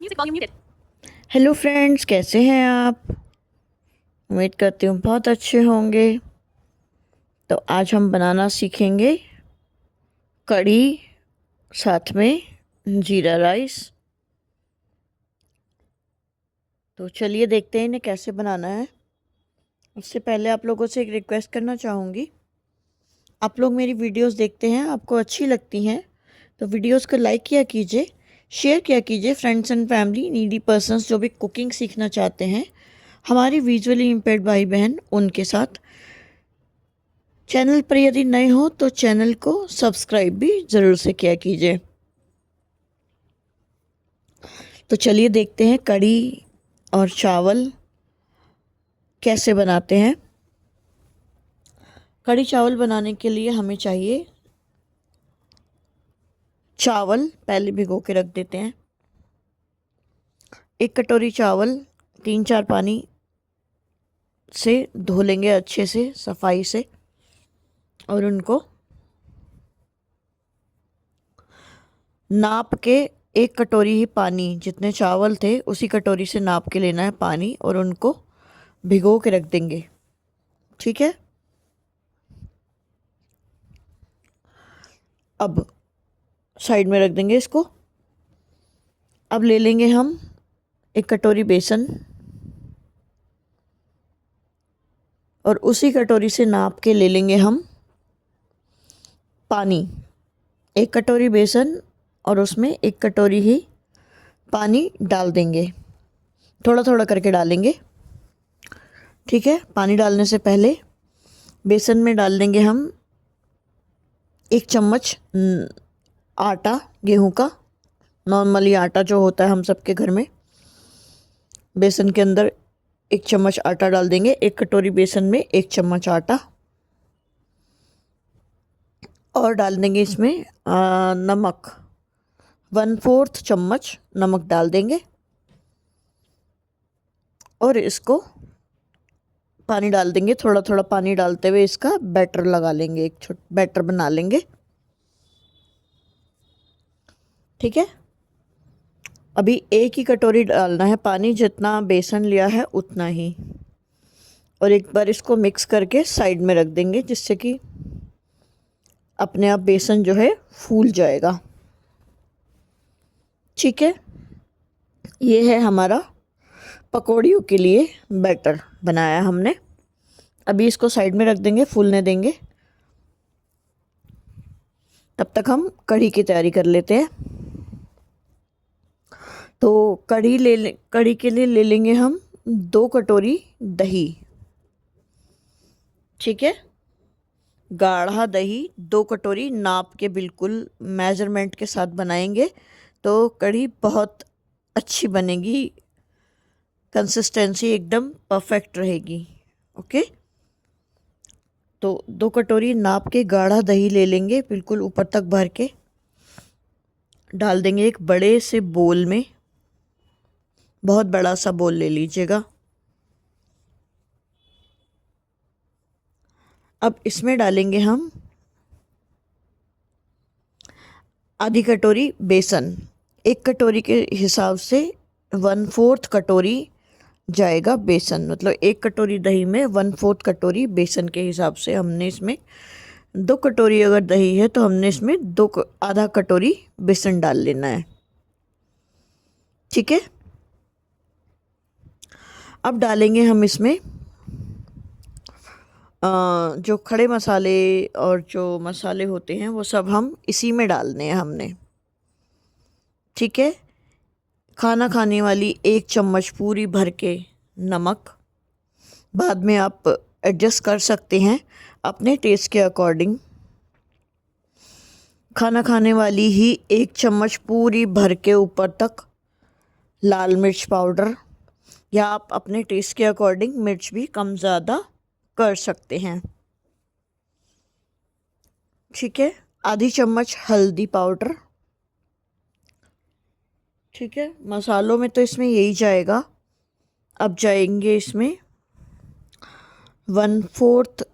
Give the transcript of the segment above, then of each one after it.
Music volume muted. Hello friends, कैसे हैं आप? उम्मीद करती हूँ बहुत अच्छे होंगे। तो आज हम बनाना सीखेंगे कढ़ी, साथ में जीरा राइस। तो चलिए देखते हैं इन्हें कैसे बनाना है। उससे पहले आप लोगों से एक रिक्वेस्ट करना चाहूँगी। आप लोग मेरी वीडियोस देखते हैं, आपको अच्छी लगती हैं तो वीडियोस को लाइक किया कीजिए, शेयर किया कीजिए friends and family, needy persons जो भी कुकिंग सीखना चाहते हैं, हमारी विजुअली इम्पेयर्ड भाई बहन, उनके साथ। चैनल पर यदि नए हो तो चैनल को सब्सक्राइब भी ज़रूर से किया कीजिए। तो चलिए देखते हैं कढ़ी और चावल कैसे बनाते हैं। कढ़ी चावल बनाने के लिए हमें चाहिए चावल, पहले भिगो के रख देते हैं। 1 कटोरी चावल 3-4 पानी से धो लेंगे अच्छे से, सफाई से, और उनको नाप के 1 कटोरी ही पानी, जितने चावल थे उसी कटोरी से नाप के लेना है पानी, और उनको भिगो के रख देंगे। ठीक है। अब साइड में रख देंगे इसको। अब ले लेंगे हम 1 कटोरी बेसन, और उसी कटोरी से नाप के ले लेंगे हम पानी। 1 कटोरी बेसन और उसमें 1 कटोरी ही पानी डाल देंगे, थोड़ा थोड़ा करके डालेंगे। ठीक है। पानी डालने से पहले बेसन में डाल देंगे हम 1 चम्मच आटा, गेहूं का, नॉर्मली आटा जो होता है हम सबके घर में। बेसन के अंदर 1 चम्मच आटा डाल देंगे। 1 कटोरी बेसन में 1 चम्मच आटा, और डाल देंगे इसमें नमक, 1/4 चम्मच नमक डाल देंगे, और इसको पानी डाल देंगे। थोड़ा थोड़ा पानी डालते हुए इसका बैटर लगा लेंगे, एक छोटा बैटर बना लेंगे। ठीक है। अभी 1 ही कटोरी डालना है पानी, जितना बेसन लिया है उतना ही, और एक बार इसको मिक्स करके साइड में रख देंगे, जिससे कि अपने आप बेसन जो है फूल जाएगा। ठीक है। ये है हमारा पकौड़ियों के लिए बैटर बनाया हमने। अभी इसको साइड में रख देंगे, फूलने देंगे। तब तक हम कढ़ी की तैयारी कर लेते हैं। तो कढ़ी के लिए ले लेंगे हम 2 कटोरी दही। ठीक है। गाढ़ा दही 2 कटोरी, नाप के बिल्कुल मेजरमेंट के साथ बनाएंगे तो कढ़ी बहुत अच्छी बनेगी, कंसिस्टेंसी एकदम परफेक्ट रहेगी। ओके। तो 2 कटोरी नाप के गाढ़ा दही ले लेंगे, बिल्कुल ऊपर तक भर के डाल देंगे एक बड़े से बोल में। बहुत बड़ा सा बोल ले लीजिएगा। अब इसमें डालेंगे हम आधी कटोरी बेसन। 1 कटोरी के हिसाब से 1/4 कटोरी जाएगा बेसन, मतलब 1 कटोरी दही में 1/4 कटोरी बेसन के हिसाब से हमने इसमें 2 कटोरी अगर दही है तो हमने इसमें आधा कटोरी बेसन डाल लेना है। ठीक है। अब डालेंगे हम इसमें जो खड़े मसाले और जो मसाले होते हैं वो सब हम इसी में डालने हैं हमने। ठीक है। खाना खाने वाली 1 चम्मच पूरी भर के नमक, बाद में आप एडजस्ट कर सकते हैं अपने टेस्ट के अकॉर्डिंग। खाना खाने वाली ही 1 चम्मच पूरी भर के ऊपर तक लाल मिर्च पाउडर, या आप अपने टेस्ट के अकॉर्डिंग मिर्च भी कम ज़्यादा कर सकते हैं। ठीक है। आधी चम्मच हल्दी पाउडर। ठीक है। मसालों में तो इसमें यही जाएगा। अब जाएंगे इसमें 1/4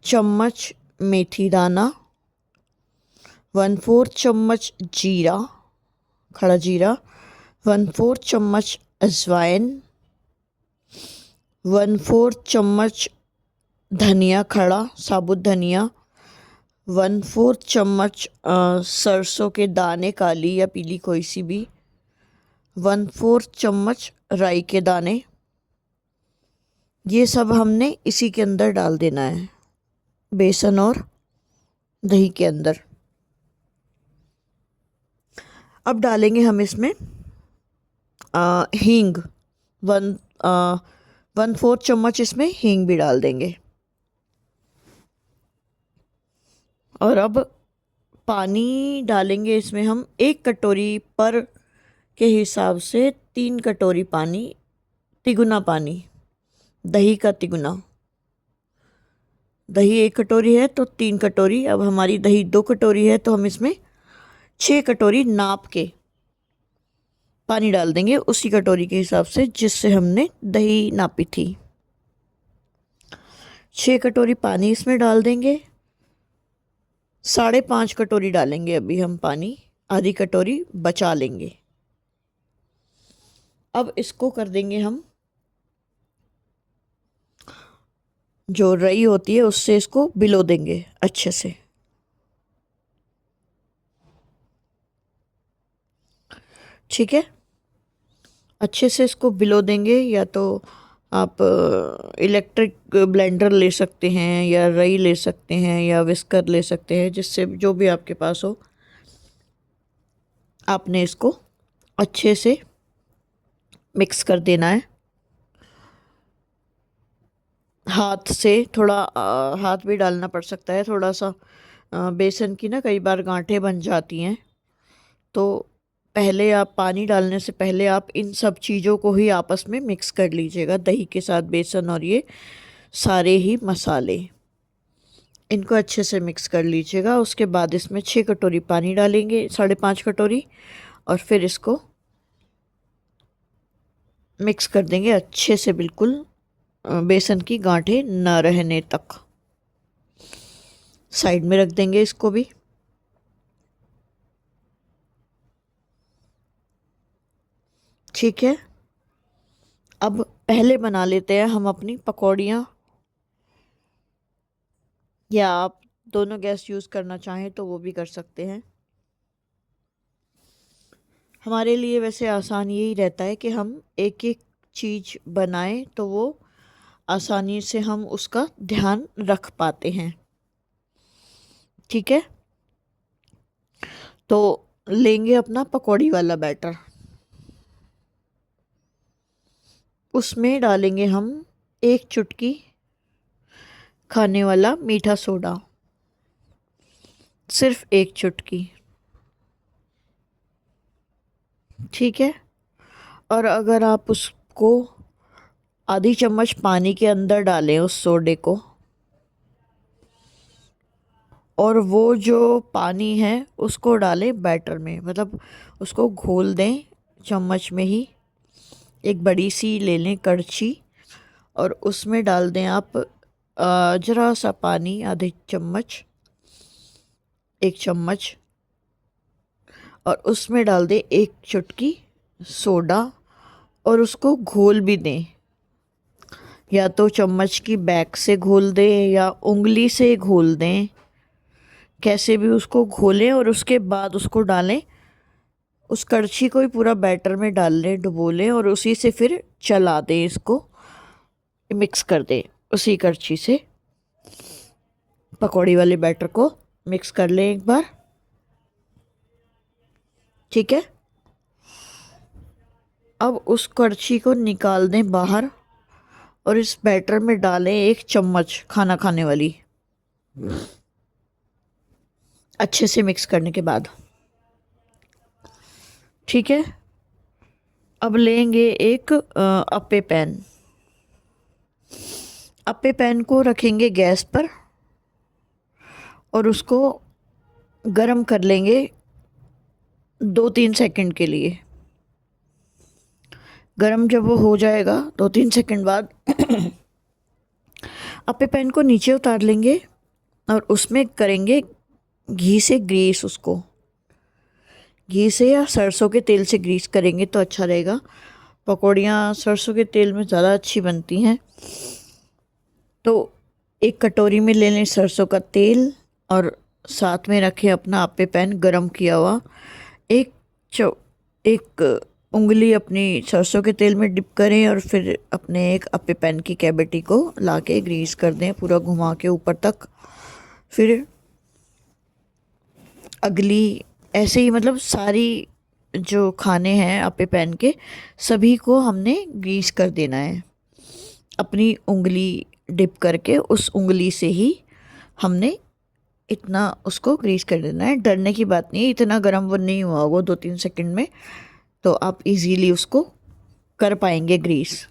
चम्मच मेथी दाना, 1/4 चम्मच जीरा, खड़ा जीरा, 1/4 चम्मच अजवाइन, 1/4 चम्मच धनिया खड़ा, साबुत धनिया, 1/4 चम्मच सरसों के दाने, काली या पीली कोई सी भी, 1/4 चम्मच राई के दाने। ये सब हमने इसी के अंदर डाल देना है, बेसन और दही के अंदर। अब डालेंगे हम इसमें हींग, 1/4 चम्मच इसमें हींग भी डाल देंगे। और अब पानी डालेंगे इसमें हम 1 कटोरी पर के हिसाब से 3 कटोरी पानी, तिगुना पानी, दही का तिगुना। दही 1 कटोरी है तो 3 कटोरी। अब हमारी दही 2 कटोरी है तो हम इसमें 6 कटोरी नाप के पानी डाल देंगे, उसी कटोरी के हिसाब से जिससे हमने दही नापी थी। 6 कटोरी पानी इसमें डाल देंगे। 5.5 कटोरी डालेंगे अभी हम पानी, आधी कटोरी बचा लेंगे। अब इसको कर देंगे हम, जो रई होती है उससे इसको बिलो देंगे अच्छे से। ठीक है, अच्छे से इसको बिलो देंगे। या तो आप इलेक्ट्रिक ब्लेंडर ले सकते हैं, या रई ले सकते हैं, या विस्कर ले सकते हैं, जिससे जो भी आपके पास हो। आपने इसको अच्छे से मिक्स कर देना है। हाथ से थोड़ा हाथ भी डालना पड़ सकता है थोड़ा सा। बेसन की ना कई बार गांठें बन जाती हैं, तो पहले आप पानी डालने से पहले आप इन सब चीज़ों को ही आपस में मिक्स कर लीजिएगा, दही के साथ बेसन और ये सारे ही मसाले, इनको अच्छे से मिक्स कर लीजिएगा। उसके बाद इसमें 6 कटोरी पानी डालेंगे, 5.5 कटोरी, और फिर इसको मिक्स कर देंगे अच्छे से, बिल्कुल बेसन की गांठें न रहने तक। साइड में रख देंगे इसको भी। ठीक है, अब पहले बना लेते हैं हम अपनी पकौड़ियाँ, या आप दोनों गैस यूज़ करना चाहें तो वो भी कर सकते हैं। हमारे लिए वैसे आसान यही रहता है कि हम एक एक चीज़ बनाएं तो वो आसानी से हम उसका ध्यान रख पाते हैं। ठीक है, तो लेंगे अपना पकौड़ी वाला बैटर, उसमें डालेंगे हम 1 चुटकी खाने वाला मीठा सोडा, सिर्फ 1 चुटकी। ठीक है, और अगर आप उसको आधी चम्मच पानी के अंदर डालें उस सोडे को, और वो जो पानी है उसको डालें बैटर में, मतलब उसको घोल दें चम्मच में ही। एक बड़ी सी ले लें कड़छी, और उसमें डाल दें आप ज़रा सा पानी, आधे चम्मच, 1 चम्मच, और उसमें डाल दें 1 चुटकी सोडा, और उसको घोल भी दें। या तो चम्मच की बैक से घोल दें या उंगली से घोल दें, कैसे भी उसको घोलें, और उसके बाद उसको डालें, उस कड़छी को ही पूरा बैटर में डाल लें, डुबो लें, और उसी से फिर चला दें, इसको मिक्स कर दें। उसी कड़छी से पकौड़ी वाले बैटर को मिक्स कर लें एक बार। ठीक है, अब उस कड़छी को निकाल दें बाहर, और इस बैटर में डालें 1 चम्मच खाना खाने वाली, अच्छे से मिक्स करने के बाद। ठीक है, अब लेंगे एक अप्पे पैन, अप्पे पैन को रखेंगे गैस पर, और उसको गरम कर लेंगे 2-3 सेकंड के लिए। गरम जब वो हो जाएगा 2-3 सेकंड बाद अप्पे पैन को नीचे उतार लेंगे, और उसमें करेंगे घी से ग्रीस उसको, घी से या सरसों के तेल से ग्रीस करेंगे तो अच्छा रहेगा। पकौड़ियाँ सरसों के तेल में ज़्यादा अच्छी बनती हैं। तो एक कटोरी में ले लें सरसों का तेल और साथ में रखें अपना आप्पे पैन गरम किया हुआ। एक एक उंगली अपनी सरसों के तेल में डिप करें और फिर अपने एक आप्पे पैन की कैविटी को लाके ग्रीस कर दें पूरा घुमा के ऊपर तक। फिर अगली ऐसे ही मतलब सारी जो खाने हैं आप्पे पैन के सभी को हमने ग्रीस कर देना है। अपनी उंगली डिप करके उस उंगली से ही हमने इतना उसको ग्रीस कर देना है। डरने की बात नहीं है, इतना गर्म वो नहीं हुआ वो 2-3 सेकंड में, तो आप इजीली उसको कर पाएंगे ग्रीस।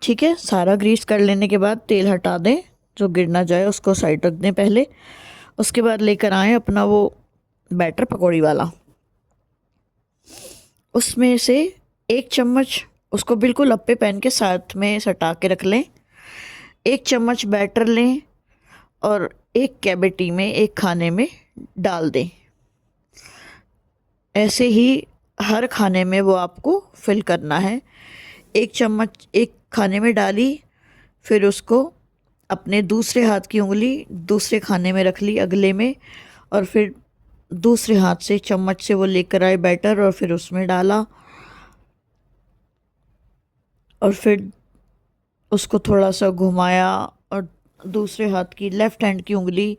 ठीक है, सारा ग्रीस कर लेने के बाद तेल हटा दें, जो गिर ना जाए उसको साइड रख दें पहले। उसके बाद लेकर आएँ अपना वो बैटर पकौड़ी वाला, उसमें से 1 चम्मच उसको बिल्कुल अप्पे पैन के साथ में सटा के रख लें। 1 चम्मच बैटर लें और एक कैविटी में एक खाने में डाल दें। ऐसे ही हर खाने में वो आपको फिल करना है। 1 चम्मच एक खाने में डाली, फिर उसको अपने दूसरे हाथ की उंगली दूसरे खाने में रख ली अगले में, और फिर दूसरे हाथ से चम्मच से वो लेकर आए बैटर और फिर उसमें डाला, और फिर उसको थोड़ा सा घुमाया और दूसरे हाथ की लेफ़्ट हैंड की उंगली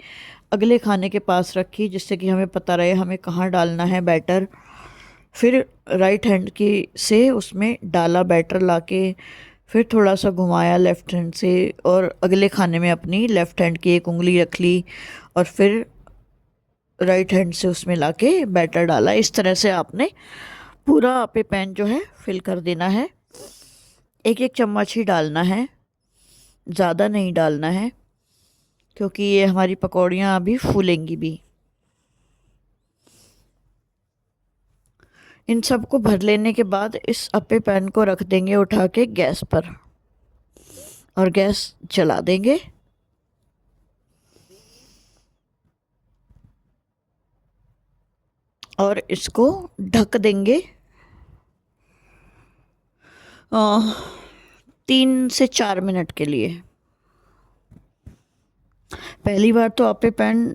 अगले खाने के पास रखी, जिससे कि हमें पता रहे हमें कहाँ डालना है बैटर। फिर राइट हैंड की से उसमें डाला बैटर लाके, फिर थोड़ा सा घुमाया लेफ़्ट हैंड से और अगले खाने में अपनी लेफ़्ट हैंड की एक उंगली रख ली और फिर राइट हैंड से उसमें लाके बैटर डाला। इस तरह से आपने पूरा आप्पे पैन जो है फिल कर देना है। 1-1 चम्मच ही डालना है, ज़्यादा नहीं डालना है, क्योंकि ये हमारी पकौड़ियाँ अभी फूलेंगी भी। इन सबको भर लेने के बाद इस आप्पे पैन को रख देंगे उठा के गैस पर और गैस जला देंगे। और इसको ढक देंगे 3 से 4 मिनट के लिए। पहली बार तो आप्पे पैन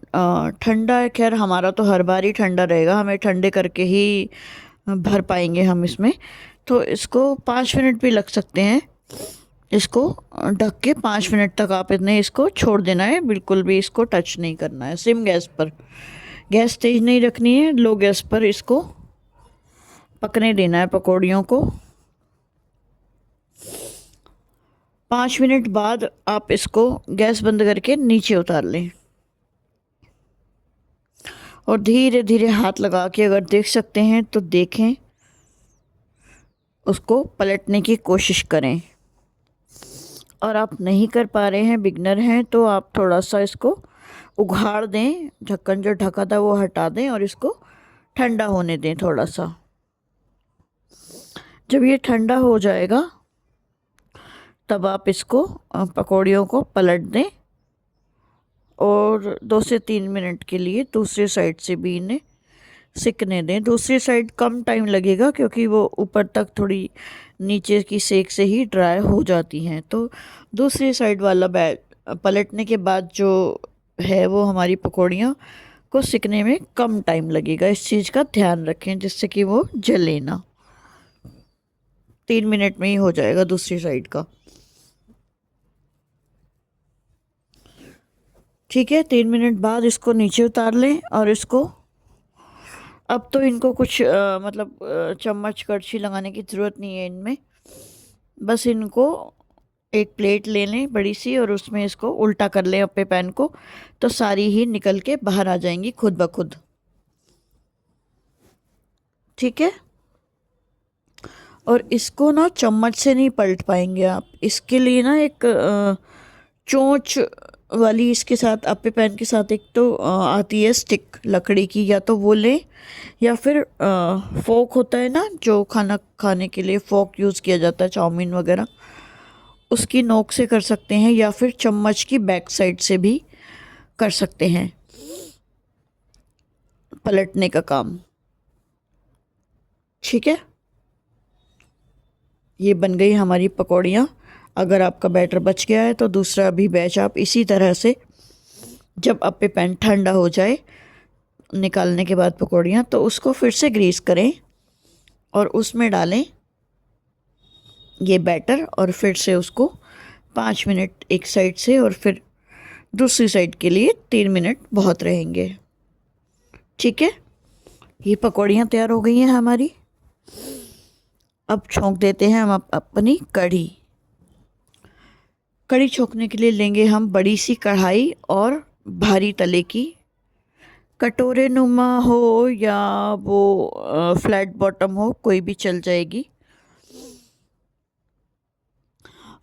ठंडा है, खैर हमारा तो हर बार ही ठंडा रहेगा, हमें ठंडे करके ही भर पाएंगे हम इसमें। तो इसको 5 मिनट भी लग सकते हैं। इसको ढक के 5 मिनट तक आप इतने इसको छोड़ देना है, बिल्कुल भी इसको टच नहीं करना है। सिम गैस पर, गैस तेज़ नहीं रखनी है, लो गैस पर इसको पकने देना है पकौड़ियों को। 5 मिनट बाद आप इसको गैस बंद करके नीचे उतार लें और धीरे धीरे हाथ लगा के अगर देख सकते हैं तो देखें, उसको पलटने की कोशिश करें। और आप नहीं कर पा रहे हैं, बिगनर हैं, तो आप थोड़ा सा इसको उघाड़ दें, ढक्कन जो ढका था वो हटा दें और इसको ठंडा होने दें थोड़ा सा। जब ये ठंडा हो जाएगा तब आप इसको पकौड़ियों को पलट दें और 2 से 3 मिनट के लिए दूसरी साइड से भी इन्हें सिकने दें। दूसरी साइड कम टाइम लगेगा क्योंकि वो ऊपर तक थोड़ी नीचे की सेक से ही ड्राई हो जाती हैं। तो दूसरी साइड वाला पलटने के बाद जो है वो हमारी पकौड़ियाँ को सिकने में कम टाइम लगेगा। इस चीज़ का ध्यान रखें जिससे कि वो जले ना। 3 मिनट में ही हो जाएगा दूसरी साइड का। ठीक है, 3 मिनट बाद इसको नीचे उतार लें और इसको अब तो इनको कुछ चम्मच कड़छी लगाने की ज़रूरत नहीं है इनमें। बस इनको एक प्लेट ले लें बड़ी सी और उसमें इसको उल्टा कर लें आप्पे पैन को, तो सारी ही निकल के बाहर आ जाएंगी खुद ब खुद। ठीक है, और इसको ना चम्मच से नहीं पलट पाएंगे आप, इसके लिए ना एक चोंच वाली इसके साथ आप्पे पैन के साथ एक तो आती है स्टिक लकड़ी की, या तो वो लें या फिर फोक होता है ना जो खाना खाने के लिए फोक यूज़ किया जाता है चाउमीन वगैरह, उसकी नोक से कर सकते हैं या फिर चम्मच की बैक साइड से भी कर सकते हैं। पलटने का काम। ठीक है, ये बन गई हमारी पकौड़ियाँ। अगर आपका बैटर बच गया है तो दूसरा भी बैच आप इसी तरह से, जब आपके पैन ठंडा हो जाए निकालने के बाद पकौड़ियाँ, तो उसको फिर से ग्रीस करें और उसमें डालें ये बैटर और फिर से उसको 5 मिनट एक साइड से और फिर दूसरी साइड के लिए 3 मिनट बहुत रहेंगे। ठीक है, ये पकौड़ियाँ तैयार हो गई हैं हमारी। अब छोंक देते हैं हम अपनी कढ़ी। कढ़ी छोंकने के लिए लेंगे हम बड़ी सी कढ़ाई और भारी तले की, कटोरे नुमा हो या वो फ्लैट बॉटम हो, कोई भी चल जाएगी।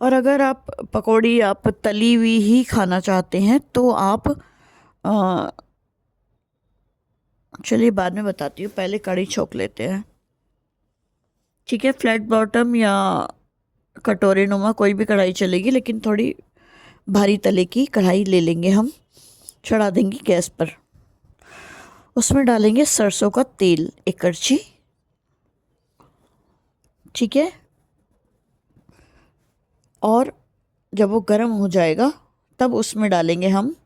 और अगर आप पकौड़ी आप तली हुई ही खाना चाहते हैं तो आप चलिए बाद में बताती हूँ, पहले कढ़ी छोंक लेते हैं। ठीक है, फ्लैट बॉटम या कटोरे नुमा कोई भी कढ़ाई चलेगी, लेकिन थोड़ी भारी तले की कढ़ाई ले लेंगे हम। चढ़ा देंगे गैस पर, उसमें डालेंगे सरसों का तेल 1 कड़छी। ठीक है, और जब वो गर्म हो जाएगा तब उसमें डालेंगे हम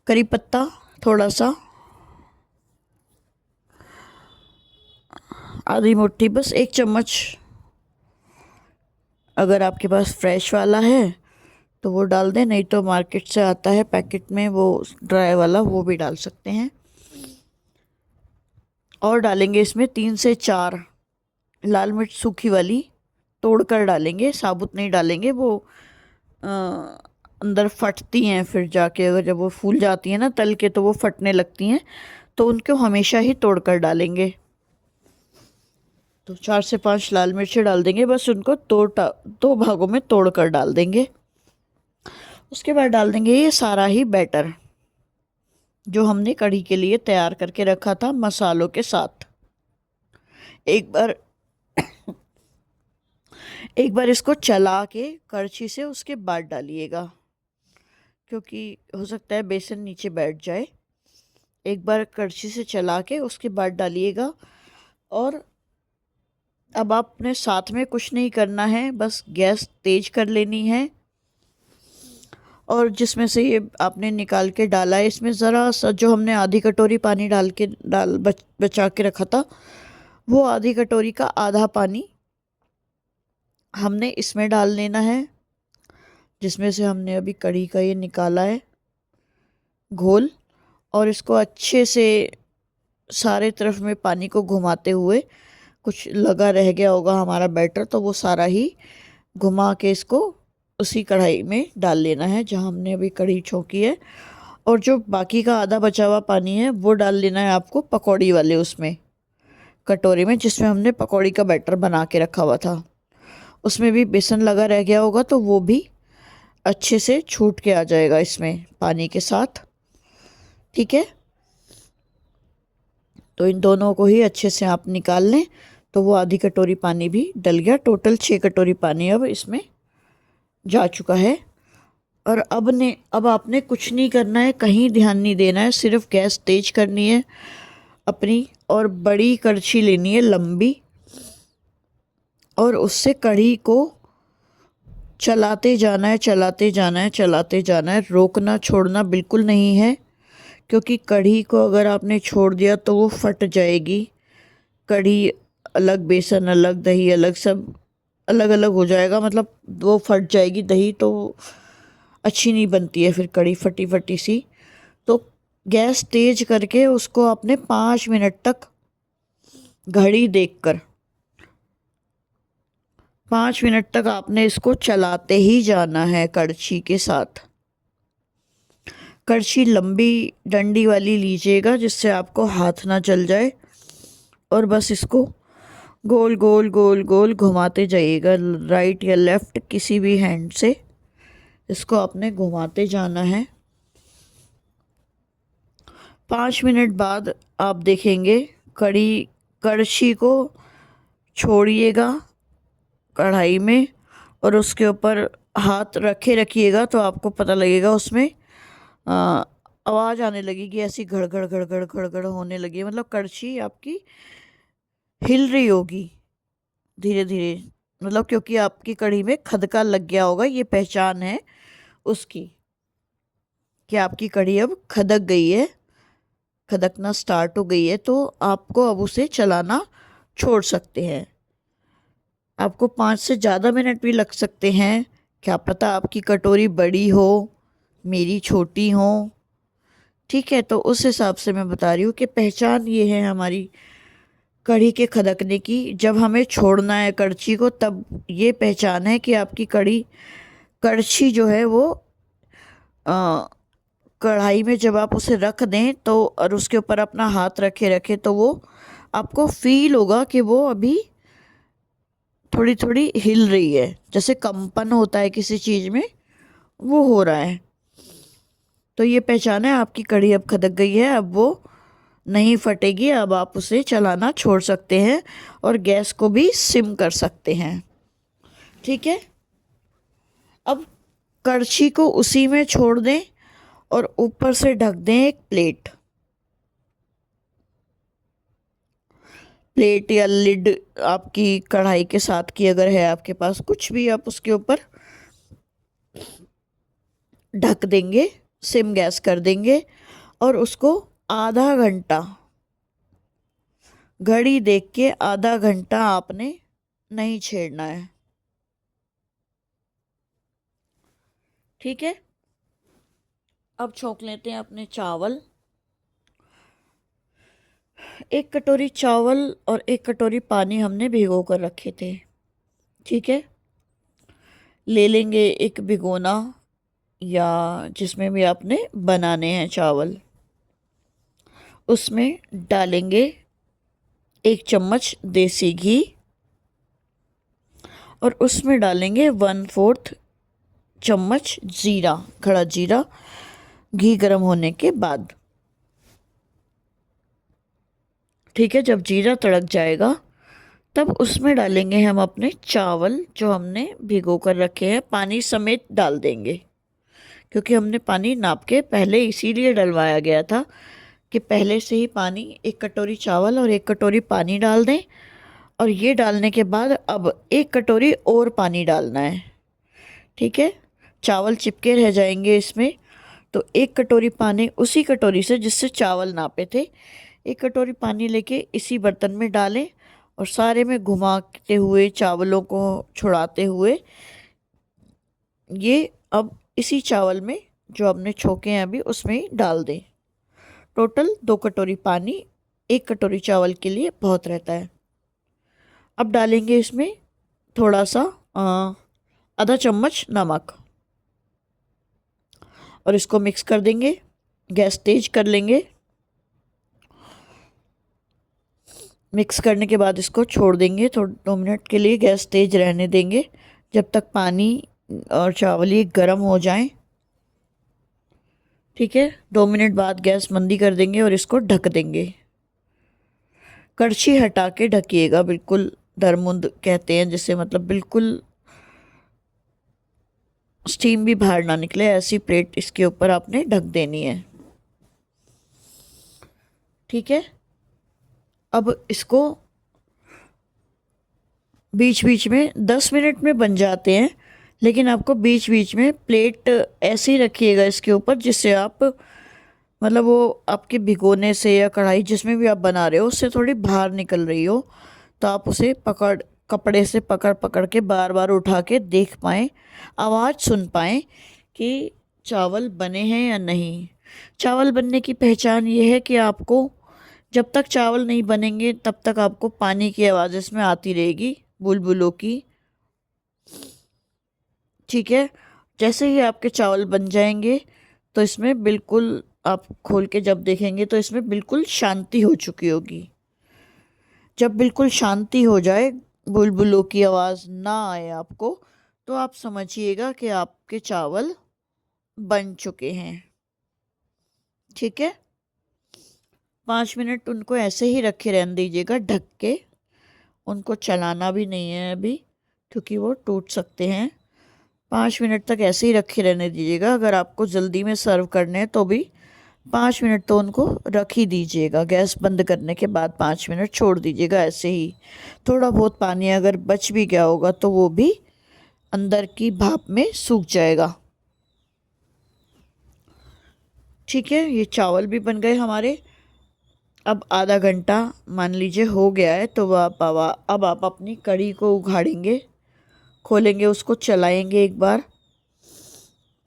करी पत्ता थोड़ा सा, आधी मुट्ठी, बस 1 चम्मच। अगर आपके पास फ्रेश वाला है तो वो डाल दें, नहीं तो मार्केट से आता है पैकेट में वो ड्राई वाला, वो भी डाल सकते हैं। और डालेंगे इसमें 3 से 4 लाल मिर्च सूखी वाली, तोड़ कर डालेंगे, साबुत नहीं डालेंगे, वो अंदर फटती हैं फिर जाके, अगर जब वो फूल जाती हैं ना तल के तो वो फटने लगती हैं, तो उनको हमेशा ही तोड़ कर डालेंगे। तो 4 से 5 लाल मिर्चें डाल देंगे, बस उनको 2 भागों में तोड़ कर डाल देंगे। उसके बाद डाल देंगे ये सारा ही बैटर जो हमने कढ़ी के लिए तैयार करके रखा था मसालों के साथ। एक बार इसको चला के कड़छी से उसके बाद डालिएगा, क्योंकि हो सकता है बेसन नीचे बैठ जाए। एक बार कड़छी से चला के उसके बाद डालिएगा। और अब आपने साथ में कुछ नहीं करना है, बस गैस तेज कर लेनी है। और जिसमें से ये आपने निकाल के डाला है, इसमें ज़रा सा जो हमने आधी कटोरी पानी बचा के रखा था, वो आधी कटोरी का आधा पानी हमने इसमें डाल लेना है, जिसमें से हमने अभी कढ़ी का ये निकाला है घोल। और इसको अच्छे से सारे तरफ में पानी को घुमाते हुए, कुछ लगा रह गया होगा हमारा बैटर, तो वो सारा ही घुमा के इसको उसी कढ़ाई में डाल लेना है जहाँ हमने अभी कढ़ी छोंकी है। और जो बाकी का आधा बचा हुआ पानी है वो डाल लेना है आपको पकौड़ी वाले उसमें कटोरी में, जिसमें हमने पकौड़ी का बैटर बना के रखा हुआ था। उसमें भी बेसन लगा रह गया होगा तो वो भी अच्छे से छूट के आ जाएगा इसमें पानी के साथ। ठीक है, तो इन दोनों को ही अच्छे से आप निकाल लें। तो वो आधी कटोरी पानी भी डल गया, टोटल 6 कटोरी पानी अब इसमें जा चुका है। और अब आपने कुछ नहीं करना है, कहीं ध्यान नहीं देना है, सिर्फ गैस तेज करनी है अपनी, और बड़ी कड़छी लेनी है लंबी, और उससे कढ़ी को चलाते जाना है, चलाते जाना है, चलाते जाना है, रोकना छोड़ना बिल्कुल नहीं है, क्योंकि कढ़ी को अगर आपने छोड़ दिया तो वो फट जाएगी। कढ़ी अलग, बेसन अलग, दही अलग, सब अलग अलग हो जाएगा, मतलब वो फट जाएगी दही, तो अच्छी नहीं बनती है फिर कढ़ी, फटी फटी सी। तो गैस तेज करके उसको आपने 5 मिनट तक घड़ी देखकर 5 मिनट तक आपने इसको चलाते ही जाना है कड़छी के साथ। कड़छी लंबी डंडी वाली लीजिएगा जिससे आपको हाथ ना जल जाए, और बस इसको गोल गोल गोल गोल घुमाते जाइएगा, राइट या लेफ़्ट किसी भी हैंड से इसको आपने घुमाते जाना है। 5 मिनट बाद आप देखेंगे कड़छी को छोड़िएगा कढ़ाई में और उसके ऊपर हाथ रखिएगा, तो आपको पता लगेगा उसमें आवाज़ आने लगेगी, ऐसी घड़-घड़ घड़-घड़ घड़-घड़ होने लगी, मतलब कड़छी आपकी हिल रही होगी धीरे-धीरे, मतलब क्योंकि आपकी कढ़ी में खदका लग गया होगा। ये पहचान है उसकी कि आपकी कढ़ी अब खदक गई है, खदकना स्टार्ट हो गई है, तो आपको अब उसे चलाना छोड़ सकते हैं। आपको 5 से ज़्यादा मिनट भी लग सकते हैं, क्या पता आपकी कटोरी बड़ी हो, मेरी छोटी हो। ठीक है, तो उस हिसाब से मैं बता रही हूँ कि पहचान ये है हमारी कढ़ी के खदकने की। जब हमें छोड़ना है कड़छी को, तब ये पहचान है कि आपकी कड़छी जो है वो कढ़ाई में जब आप उसे रख दें तो, और उसके ऊपर अपना हाथ रखे रखे, तो वो आपको फील होगा कि वो अभी थोड़ी थोड़ी हिल रही है, जैसे कंपन होता है किसी चीज़ में, वो हो रहा है। तो ये पहचान है आपकी कढ़ी अब खदक गई है, अब वो नहीं फटेगी। अब आप उसे चलाना छोड़ सकते हैं और गैस को भी सिम कर सकते हैं। ठीक है, अब कड़छी को उसी में छोड़ दें और ऊपर से ढक दें एक प्लेट या लिड, आपकी कढ़ाई के साथ की अगर है आपके पास कुछ भी, आप उसके ऊपर ढक देंगे, सिम गैस कर देंगे और उसको आधा घंटा, घड़ी देख के आधा घंटा आपने नहीं छेड़ना है। ठीक है, अब छोंक लेते हैं अपने चावल। 1 कटोरी चावल और 1 कटोरी पानी हमने भिगो कर रखे थे। ठीक है, ले लेंगे एक भिगोना या जिसमें भी आपने बनाने हैं चावल, उसमें डालेंगे 1 चम्मच देसी घी और उसमें डालेंगे 1/4 चम्मच जीरा, खड़ा जीरा, घी गर्म होने के बाद। ठीक है, जब जीरा तड़क जाएगा तब उसमें डालेंगे हम अपने चावल जो हमने भिगो कर रखे हैं, पानी समेत डाल देंगे, क्योंकि हमने पानी नाप के पहले इसीलिए डलवाया गया था कि पहले से ही पानी, 1 कटोरी चावल और 1 कटोरी पानी डाल दें। और ये डालने के बाद अब 1 कटोरी और पानी डालना है। ठीक है, चावल चिपके रह जाएंगे इसमें, तो 1 कटोरी पानी उसी कटोरी से जिससे चावल नापे थे, 1 कटोरी पानी लेके इसी बर्तन में डालें और सारे में घुमाते हुए, चावलों को छुड़ाते हुए, ये अब इसी चावल में जो हमने छोके हैं अभी उसमें डाल दें। टोटल 2 कटोरी पानी 1 कटोरी चावल के लिए बहुत रहता है। अब डालेंगे इसमें थोड़ा सा आधा चम्मच नमक और इसको मिक्स कर देंगे। गैस तेज कर लेंगे। मिक्स करने के बाद इसको छोड़ देंगे, थोड़ा 2 मिनट के लिए गैस तेज रहने देंगे, जब तक पानी और चावल ये गर्म हो जाएं। ठीक है, 2 मिनट बाद गैस मंदी कर देंगे और इसको ढक देंगे। कड़छी हटा के ढकिएगा, बिल्कुल धरमुंद कहते हैं जिसे, मतलब बिल्कुल स्टीम भी बाहर ना निकले, ऐसी प्लेट इसके ऊपर आपने ढक देनी है। ठीक है, अब इसको बीच बीच में 10 मिनट में बन जाते हैं, लेकिन आपको बीच बीच में प्लेट ऐसी रखिएगा इसके ऊपर जिससे आप, मतलब वो आपके भिगोने से या कढ़ाई जिसमें भी आप बना रहे हो उससे थोड़ी बाहर निकल रही हो, तो आप उसे कपड़े से पकड़ पकड़ के बार बार उठा के देख पाएँ, आवाज़ सुन पाएँ कि चावल बने हैं या नहीं। चावल बनने की पहचान ये है कि आपको, जब तक चावल नहीं बनेंगे तब तक आपको पानी की आवाज़ इसमें आती रहेगी, बुलबुलों की। ठीक है, जैसे ही आपके चावल बन जाएंगे तो इसमें बिल्कुल, आप खोल के जब देखेंगे तो इसमें बिल्कुल शांति हो चुकी होगी। जब बिल्कुल शांति हो जाए, बुलबुलों की आवाज़ ना आए आपको, तो आप समझिएगा कि आपके चावल बन चुके हैं। ठीक है, 5 मिनट उनको ऐसे ही रखे रहने दीजिएगा ढक के, उनको चलाना भी नहीं है अभी क्योंकि वो टूट सकते हैं। 5 मिनट तक ऐसे ही रखे रहने दीजिएगा। अगर आपको जल्दी में सर्व करने हैं तो भी 5 मिनट तो उनको रख ही दीजिएगा। गैस बंद करने के बाद 5 मिनट छोड़ दीजिएगा ऐसे ही। थोड़ा बहुत पानी अगर बच भी गया होगा तो वो भी अंदर की भाप में सूख जाएगा। ठीक है, ये चावल भी बन गए हमारे। अब आधा घंटा मान लीजिए हो गया है, तो अब आप अपनी कढ़ी को उघाड़ेंगे, खोलेंगे, उसको चलाएंगे एक बार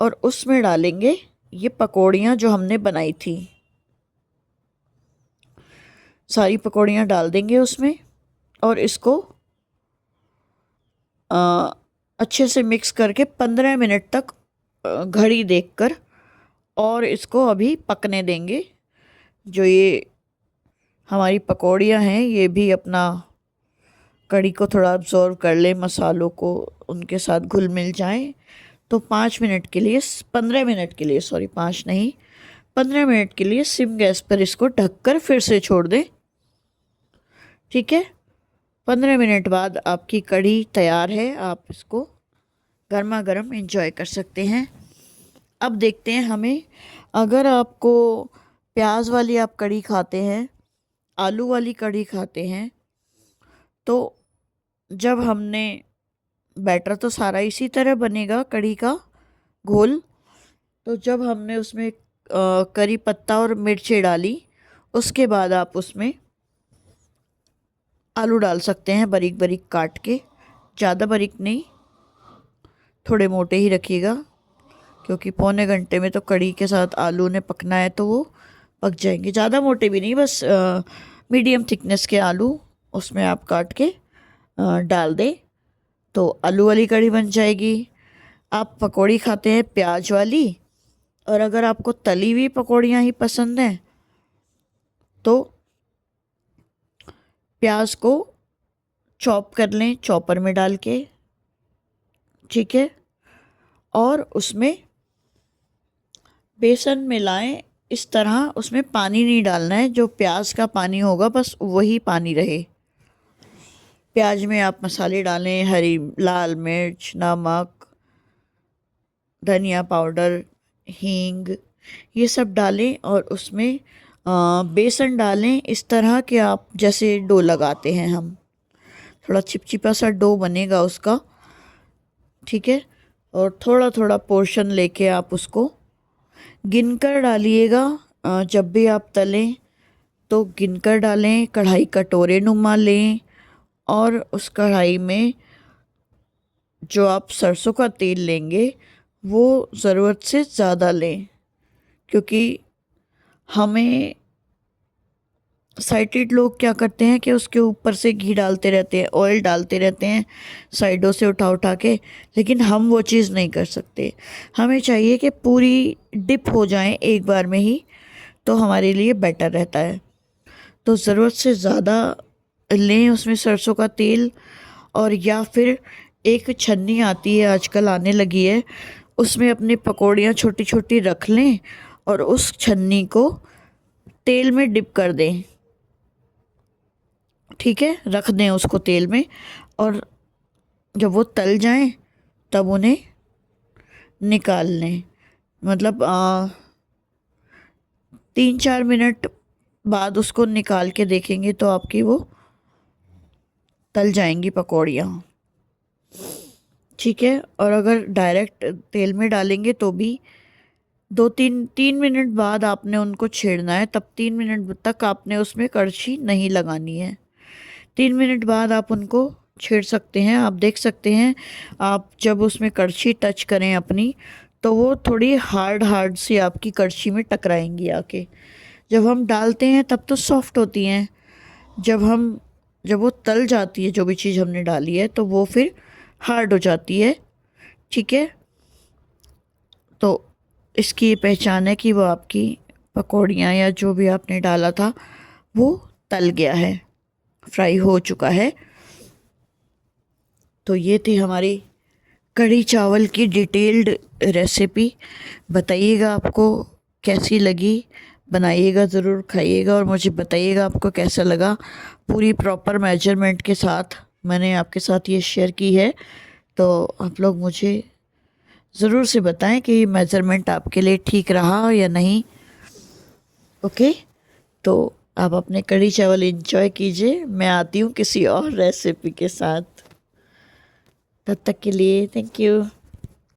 और उसमें डालेंगे ये पकौड़ियाँ जो हमने बनाई थी। सारी पकौड़ियाँ डाल देंगे उसमें और इसको अच्छे से मिक्स करके 15 मिनट तक घड़ी देखकर और इसको अभी पकने देंगे। जो ये हमारी पकौड़ियाँ हैं ये भी अपना कढ़ी को थोड़ा अब्जॉर्व कर ले, मसालों को उनके साथ घुल मिल जाए। तो 5 मिनट के लिए 15 मिनट के लिए, सॉरी 5 नहीं 15 मिनट के लिए सिम गैस पर इसको ढककर फिर से छोड़ दें। ठीक है, 15 मिनट बाद आपकी कढ़ी तैयार है। आप इसको गर्मा गर्म एंजॉय कर सकते हैं। अब देखते हैं हमें, अगर आपको प्याज वाली आप कढ़ी खाते हैं, आलू वाली कढ़ी खाते हैं, तो जब हमने बैटर तो सारा इसी तरह बनेगा कढ़ी का घोल, तो जब हमने उसमें करी पत्ता और मिर्ची डाली, उसके बाद आप उसमें आलू डाल सकते हैं बारीक बारीक काट के। ज़्यादा बारीक नहीं, थोड़े मोटे ही रखिएगा, क्योंकि पौने घंटे में तो कढ़ी के साथ आलू ने पकना है तो वो पक जाएंगे। ज़्यादा मोटे भी नहीं, बस मीडियम थिकनेस के आलू उसमें आप काट के डाल दें तो आलू वाली कढ़ी बन जाएगी। आप पकौड़ी खाते हैं प्याज वाली, और अगर आपको तली हुई पकौड़ियाँ ही पसंद हैं तो प्याज को चॉप कर लें चॉपर में डाल के। ठीक है, और उसमें बेसन मिलाएं इस तरह, उसमें पानी नहीं डालना है, जो प्याज का पानी होगा बस वही पानी रहे। प्याज में आप मसाले डालें, हरी लाल मिर्च, नमक, धनिया पाउडर, हींग, ये सब डालें और उसमें बेसन डालें इस तरह कि आप जैसे डो लगाते हैं हम, थोड़ा चिपचिपा सा डो बनेगा उसका। ठीक है, और थोड़ा थोड़ा पोर्शन लेके आप उसको गिनकर डालिएगा। जब भी आप तलें तो गिनकर डालें, कढ़ाई कटोरे नुमा लें और उस कढ़ाई में जो आप सरसों का तेल लेंगे वो ज़रूरत से ज़्यादा लें, क्योंकि हमें साइटेड लोग क्या करते हैं कि उसके ऊपर से घी डालते रहते हैं, ऑयल डालते रहते हैं साइडों से उठा उठा के, लेकिन हम वो चीज़ नहीं कर सकते। हमें चाहिए कि पूरी डिप हो जाए एक बार में ही, तो हमारे लिए बेटर रहता है। तो ज़रूरत से ज़्यादा लें उसमें सरसों का तेल, और या फिर एक छन्नी आती है आजकल आने लगी है, उसमें अपनी पकौड़ियाँ छोटी छोटी रख लें और उस छन्नी को तेल में डिप कर दें। ठीक है, रख दें उसको तेल में, और जब वो तल जाएं तब उन्हें निकाल लें। मतलब 3-4 मिनट बाद उसको निकाल के देखेंगे तो आपकी वो तल जाएंगी पकौड़ियाँ। ठीक है, और अगर डायरेक्ट तेल में डालेंगे तो भी 2-3 मिनट बाद आपने उनको छेड़ना है, तब 3 मिनट तक आपने उसमें कड़छी नहीं लगानी है। 3 मिनट बाद आप उनको छेड़ सकते हैं। आप देख सकते हैं, आप जब उसमें कड़छी टच करें अपनी, तो वो थोड़ी हार्ड सी आपकी कड़छी में टकराएंगी आके। जब हम डालते हैं तब तो सॉफ्ट होती हैं, जब वो तल जाती है जो भी चीज़ हमने डाली है तो वो फिर हार्ड हो जाती है। ठीक है, तो इसकी ये पहचान है कि वो आपकी पकौड़ियाँ या जो भी आपने डाला था वो तल गया है, फ्राई हो चुका है। तो ये थी हमारी कढ़ी चावल की डिटेल्ड रेसिपी। बताइएगा आपको कैसी लगी, बनाइएगा ज़रूर, खाइएगा और मुझे बताइएगा आपको कैसा लगा। पूरी प्रॉपर मेजरमेंट के साथ मैंने आपके साथ ये शेयर की है, तो आप लोग मुझे ज़रूर से बताएं कि मेजरमेंट आपके लिए ठीक रहा या नहीं। ओके, तो आप अपने कढ़ी चावल एंजॉय कीजिए। मैं आती हूँ किसी और रेसिपी के साथ। तब तक के लिए थैंक यू।